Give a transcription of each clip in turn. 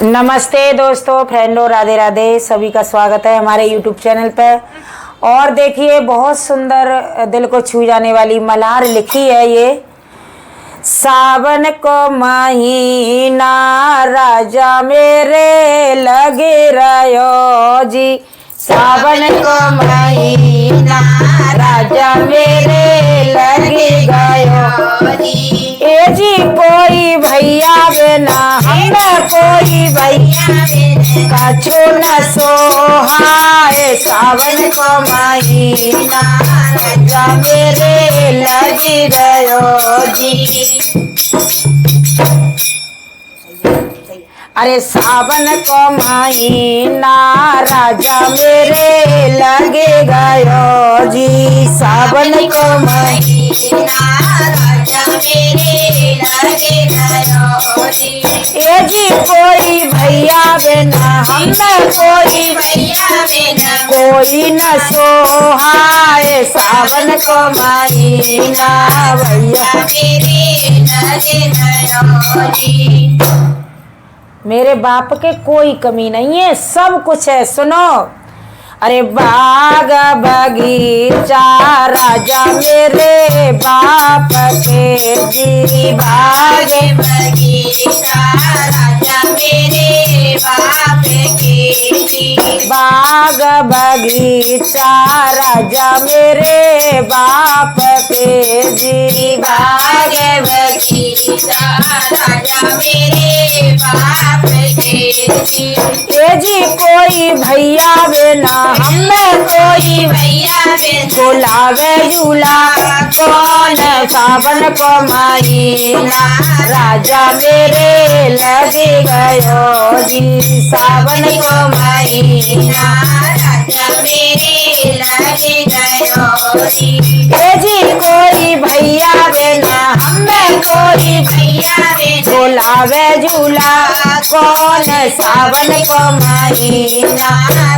नमस्ते दोस्तों, फ्रेंडों, राधे राधे। सभी का स्वागत है हमारे YouTube चैनल पर। और देखिए, बहुत सुंदर दिल को छू जाने वाली मल्हार लिखी है ये। सावन को महीना राजा मेरे लगे रहो जी, सावन को महीना राजा मेरे लगे गयो जी। ए जी कोई भैया बिना हम कोई भैया बिना कछु न सोहाए, सावन को महीना राजा मेरे लगे गयो जी। अरे सावन को महीना राजा मेरे लगे गयो जी, सावन को महीना राजा मेरे लगे गयो जी। ए जी कोई भैया बिना हम कोई भैया बिना कोई न सोहाए, सावन को महीना भैया मेरे लगे गयो जी। मेरे बाप के कोई कमी नहीं है, सब कुछ है। सुनो, अरे बाग बगीचा राजा मेरे बाप के जी, बाग बगीचा राजा मेरे बाप के जी, बाग बगीचा राजा मेरे बाप के जी, बाग बगीचा राजा मेरे बाप के जी। ए जी कोई भैया बिना हमें कोई भैया बिना बुलावे झूला कौन, सावन को महीना राजा मेरे लगे गयो जी, सावन को महीना राजा मेरे लगे गयो जी। ए जी कोई भैया बिना हमें कोई भैया बिना बुलावे झूला कौन, सावन को महीना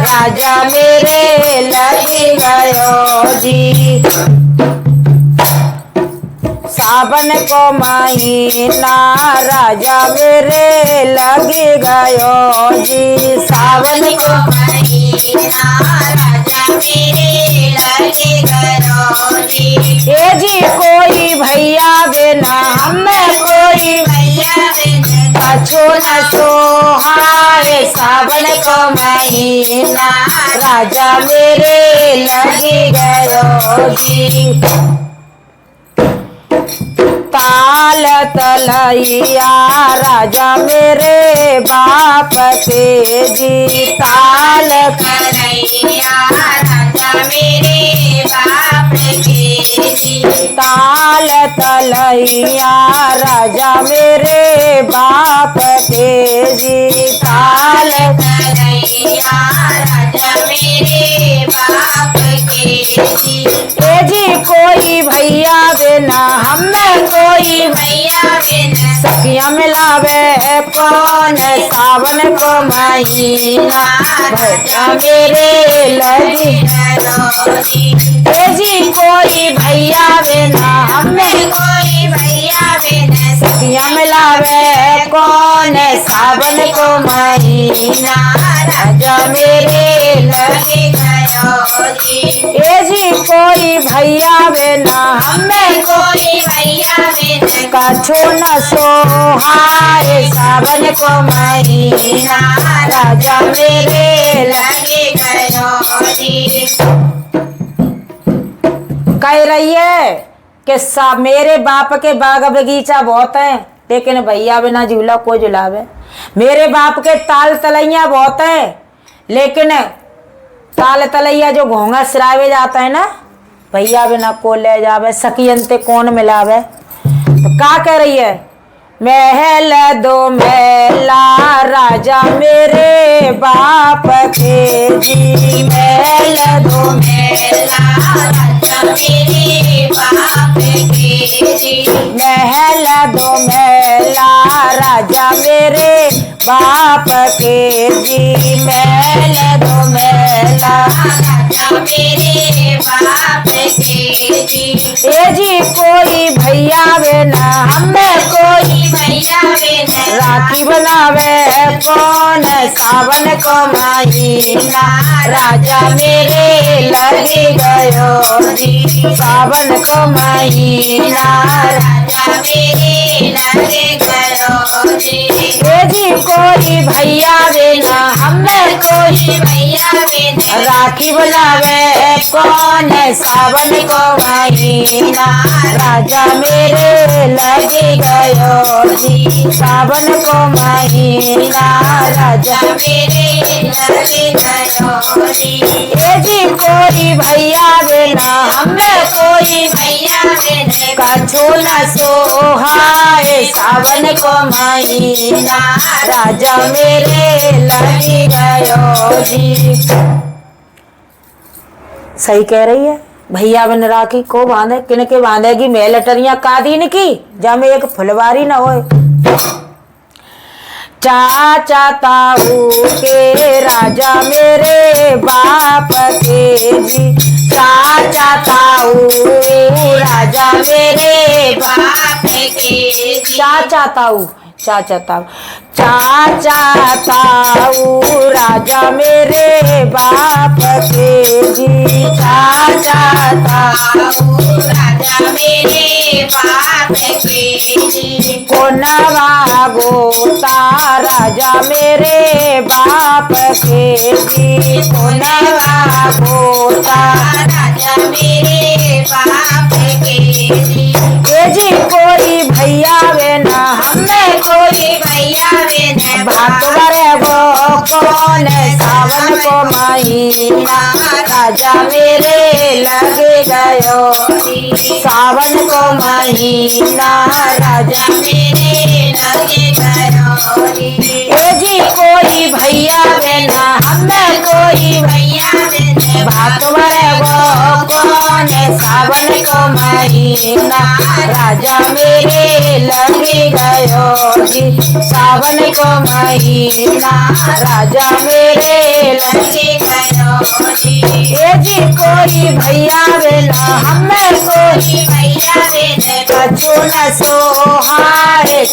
राजा मेरे लगे गयो जी, सावन को महीना राजा मेरे लगे गयो जी, सावन को महीना राजा मेरे लगे गयो जी। ए जी कोई भैया बिना हमें कोई भैया बिना कछु न सोहाए, सावन को महीना राजा मेरे लगे गयो जी। ताल तलैया राजा मेरे बाप के जी, ताल तलैया राजा मेरे बाप के जी, ताल तलैया राजा मेरे बाप के जी, ताल तलैया राजा मेरे बाप के जी। ए जी कोई भैया बिना हमें कोई भैया बिना सखिया मिलावे कौन, सावन को महीना भैया मेरे लगे गयो जी। ए जी कोई भैया बिना हमें कोई भैया बिना सखिया मिलावे कौन, सावन को महीना राजा मेरे लगे गयो जी। ए जी कोई भैया बिना हमें कोई भैया बिना कछु न सोहाए, सावन को महीना राजा मेरे लगे गयो जी। कह रही है कि मेरे बाप के बाग बगीचा बहुत है, लेकिन भैया बिना झूला को झुलावे। मेरे बाप के ताल तलैया बहुत है, लेकिन ताल तलैया जो घोंगा सिरावे जाता है ना, भैया बिना को ले जावे, सखियंते कौन मिलावे। तो क्या कह रही है, महल दो महला राजा मेरे बाप के जी, महल दो महला राजा मेरे बाप के जी, महल दो महला राजा मेरे बाप के जी, महल दो महला राजा मेरे बाप के जी। ए जी कोई भैया बिना हमें कोई भैया बिना राखी बनावे कौन, सावन को महीना राजा मेरे लगे गयो जी। सावन को महीना राजा मेरे लगे गयो जी। ए जी कोई भैया बिना हमें कोई भैया बिना राखी बुलावे कौन सावन को महीना राजा मेरे लगे गयो जी। सावन को महीना राजा मेरे लगे गयो जी। ए जी कोई भैया बिना हमें कोई भैया बिना कछु न सोहाए सावन को महीना राजा मेरे लगे गयो जी। सही कह रही है। भैया बन राखी को बांधे किन के बांधेगी मेलटरिया कादीन की जब एक फुलवारी न होए। चाचा ताऊ के राजा मेरे बाप के जी। चाचा ताऊ राजा मेरे बाप के। चाचा ताऊ चाचा ताऊ चाचा ताऊ राजा मेरे बाप के जी। चाचा ताऊ राजा मेरे बाप के जी। कोनवा गोता राजा मेरे बाप के जी। कोनवा गोता राजा मेरे बाप के जी। ए जी कोई भैया बिना हमें कोई भैया बिना भात बरे वो कौन सावन को महीना राजा मेरे लगे गयो जी। सावन को महीना राजा मेरे लगे गयो जी। ए जी कोई भैया बिना हमें कोई भैया बिना भात बरे वो कौन सावन को महीना राजा मेरे लगे गयो जी। सावन को महीना राजा मेरे लगे गयो जी। ए जी कोई भैया बिना हमें कोई भैया बिना कछु न सोहाए